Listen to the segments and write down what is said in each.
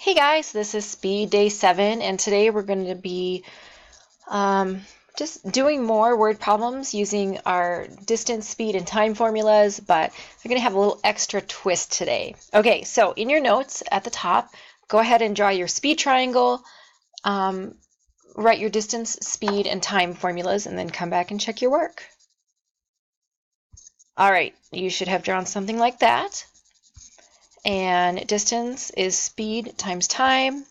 Hey guys, this is Speed Day 7, and today we're going to be just doing more word problems using our distance, speed, and time formulas, but we're going to have a little extra twist today. Okay, so in your notes at the top, go ahead and draw your speed triangle, write your distance, speed, and time formulas, and then come back and check your work. All right, you should have drawn something like that. And distance is speed times time.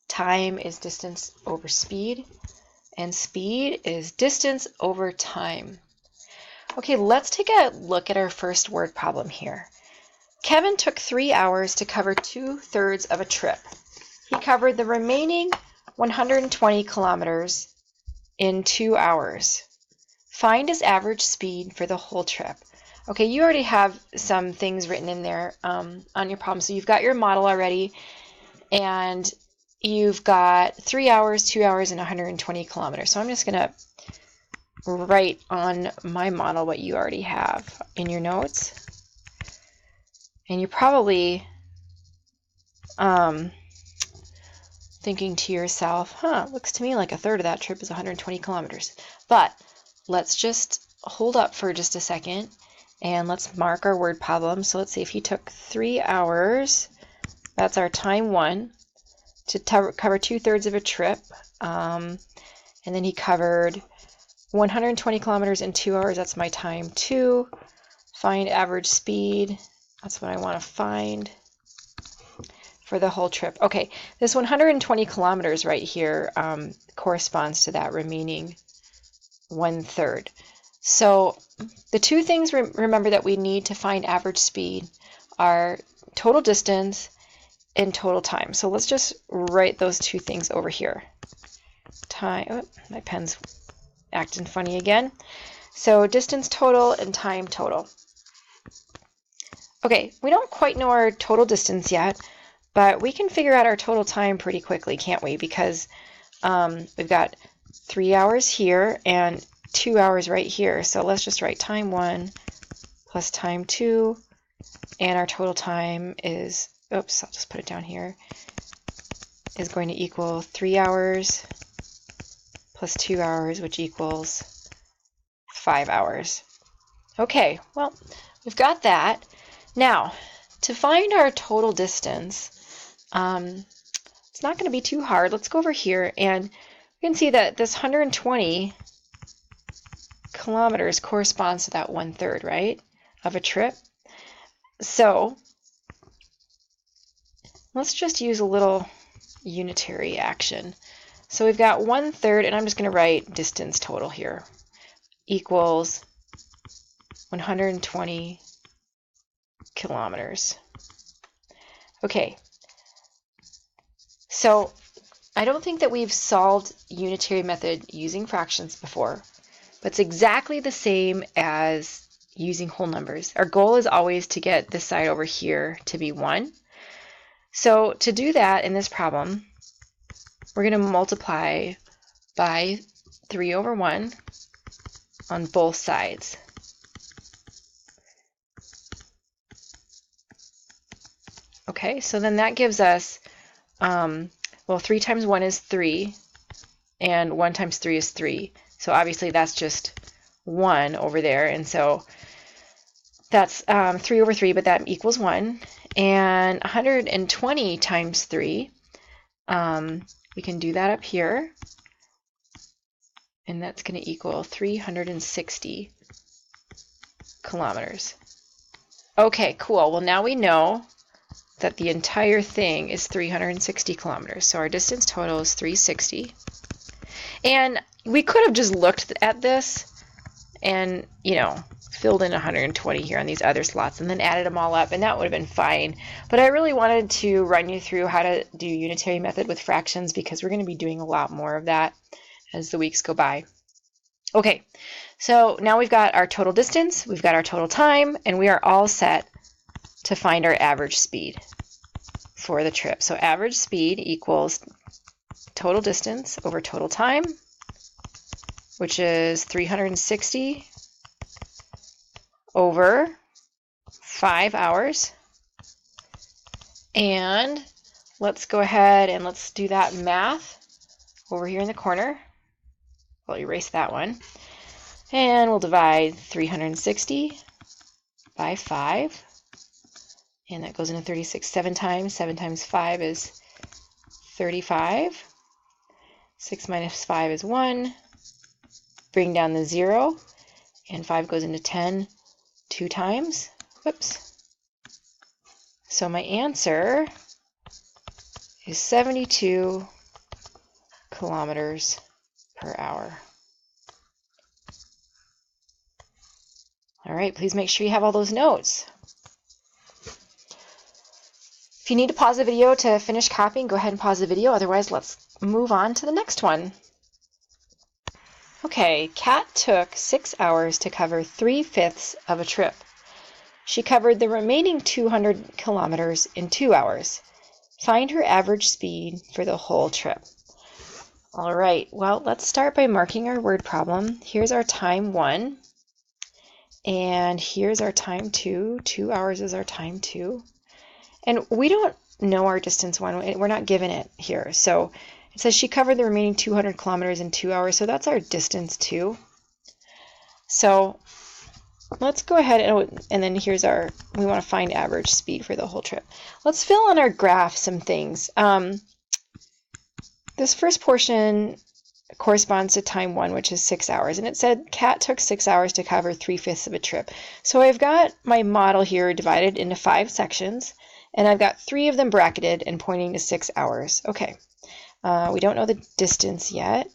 Time is distance over speed. And speed is distance over time. Okay, let's take a look at our first word problem here. Kevin took 3 hours to cover 2/3 of a trip. He covered the remaining 120 kilometers in 2 hours. Find his average speed for the whole trip. Okay, you already have some things written in there on your problem. So you've got your model already, and you've got 3 hours, 2 hours, and 120 kilometers. So I'm just going to write on my model what you already have in your notes. And you're probably thinking to yourself, looks to me like a third of that trip is 120 kilometers. But let's just hold up for just a second and let's mark our word problem. So let's say if he took 3 hours, that's our time 1, to cover 2/3 of a trip, and then he covered 120 kilometers in 2 hours, that's my time 2. Find average speed, that's what I want to find for the whole trip. Okay, this 120 kilometers right here corresponds to that remaining 1/3. So the two things remember that we need to find average speed are total distance and total time. So let's just write those two things over here. Time, oh, my pen's acting funny again. So distance total and time total. Okay, we don't quite know our total distance yet, but we can figure out our total time pretty quickly, can't we? Because we've got 3 hours here and 2 hours right here. So let's just write time 1 plus time 2, and our total time is, oops, I'll just put it down here, is going to equal 3 hours plus 2 hours, which equals 5 hours. Okay, well, we've got that. Now, to find our total distance, it's not going to be too hard. Let's go over here, and we can see that this 120 kilometers corresponds to that 1/3, right, of a trip. So let's just use a little unitary action. So we've got 1/3, and I'm just going to write distance total here, equals 120 kilometers. Okay, so I don't think that we've solved unitary method using fractions before, but it's exactly the same as using whole numbers. Our goal is always to get this side over here to be 1. So to do that in this problem, we're going to multiply by 3/1 on both sides. Okay, so then that gives us, well, 3 times 1 is 3, and 1 times 3 is 3. So obviously that's just 1 over there, and so that's 3/3, but that equals 1. And 120 times 3, we can do that up here, and that's going to equal 360 kilometers. Okay, cool. Well, now we know that the entire thing is 360 kilometers. So our distance total is 360. And we could have just looked at this and, filled in 120 here on these other slots and then added them all up, and that would have been fine. But I really wanted to run you through how to do unitary method with fractions because we're going to be doing a lot more of that as the weeks go by. Okay, so now we've got our total distance, we've got our total time, and we are all set to find our average speed for the trip. So average speed equals total distance over total time, which is 360 over 5 hours. And let's go ahead and let's do that math over here in the corner. We'll erase that one. And we'll divide 360 by 5. And that goes into 36 7 times. 7 times 5 is 35. 6 minus 5 is 1. Bring down the 0. And 5 goes into 10 2 times. Whoops. So my answer is 72 kilometers per hour. All right, please make sure you have all those notes. If you need to pause the video to finish copying, go ahead and pause the video. Otherwise, let's move on to the next one. Okay, Kat took 6 hours to cover 3/5 of a trip. She covered the remaining 200 kilometers in 2 hours. Find her average speed for the whole trip. All right, well, let's start by marking our word problem. Here's our time 1. And here's our time 2. 2 hours is our time 2. And we don't know our distance 1. We're not given it here. So it says she covered the remaining 200 kilometers in 2 hours. So that's our distance 2. So let's go ahead and then here's our, we want to find average speed for the whole trip. Let's fill in our graph some things. This first portion corresponds to time 1, which is 6 hours. And it said Kat took 6 hours to cover 3/5 of a trip. So I've got my model here divided into 5 sections, and I've got 3 of them bracketed and pointing to 6 hours. Okay, we don't know the distance yet.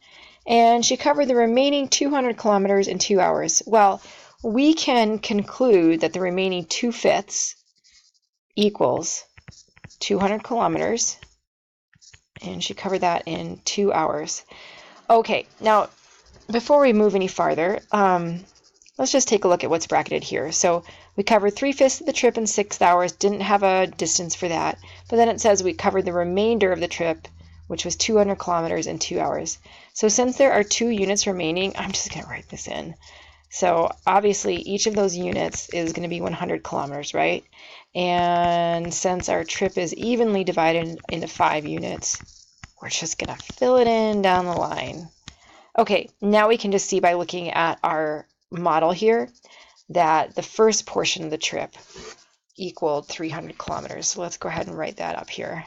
And she covered the remaining 200 kilometers in 2 hours. Well, we can conclude that the remaining 2/5 equals 200 kilometers, and she covered that in 2 hours. Okay, now before we move any farther, let's just take a look at what's bracketed here. So we covered 3/5 of the trip in 6 hours, didn't have a distance for that, but then it says we covered the remainder of the trip, which was 200 kilometers in 2 hours. So since there are 2 units remaining, I'm just going to write this in. So obviously each of those units is going to be 100 kilometers, right? And since our trip is evenly divided into 5 units, we're just going to fill it in down the line. Okay, now we can just see by looking at our model here that the first portion of the trip equaled 300 kilometers. So let's go ahead and write that up here.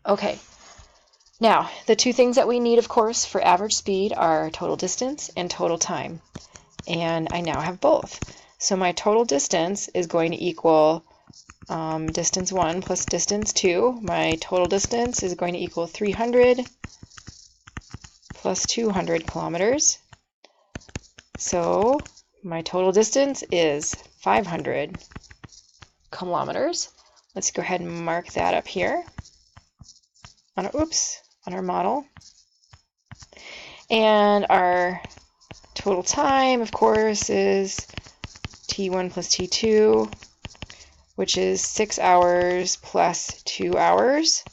Okay, now the 2 things that we need, of course, for average speed are total distance and total time. And I now have both. So my total distance is going to equal distance 1 plus distance 2. My total distance is going to equal 300 plus 200 kilometers. So my total distance is 500 kilometers. Let's go ahead and mark that up here on our model. And our total time, of course, is T1 plus T2, which is 6 hours plus 2 hours.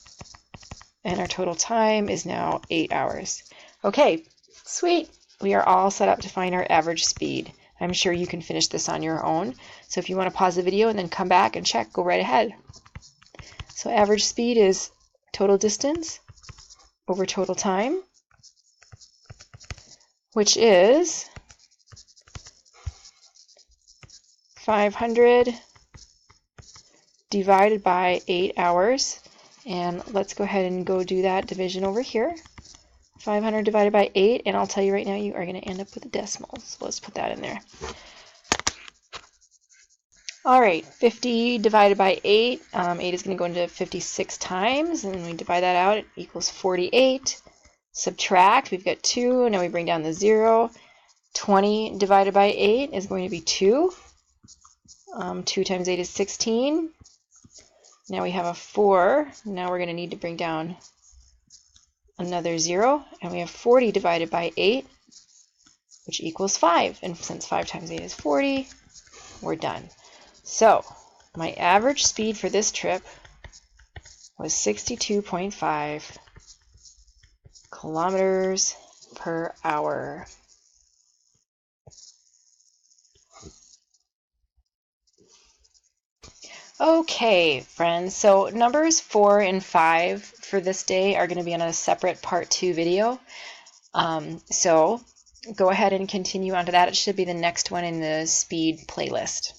And our total time is now 8 hours. Okay, sweet. We are all set up to find our average speed. I'm sure you can finish this on your own. So if you want to pause the video and then come back and check, go right ahead. So average speed is total distance over total time, which is 500 divided by 8 hours. And let's go ahead and go do that division over here. 500 divided by 8, and I'll tell you right now you are going to end up with a decimal. So let's put that in there. All right, 50 divided by 8. 8 is going to go into 56 times, and when we divide that out, it equals 48. Subtract, we've got 2, now we bring down the 0. 20 divided by 8 is going to be 2. 2 times 8 is 16. Now we have a 4. Now we're going to need to bring down another 0, and we have 40 divided by 8, which equals 5. And since 5 times 8 is 40, we're done. So my average speed for this trip was 62.5 kilometers per hour. Okay, friends, so numbers 4 and 5 for this day are going to be on a separate part 2 video. So go ahead and continue on to that. It should be the next one in the speed playlist.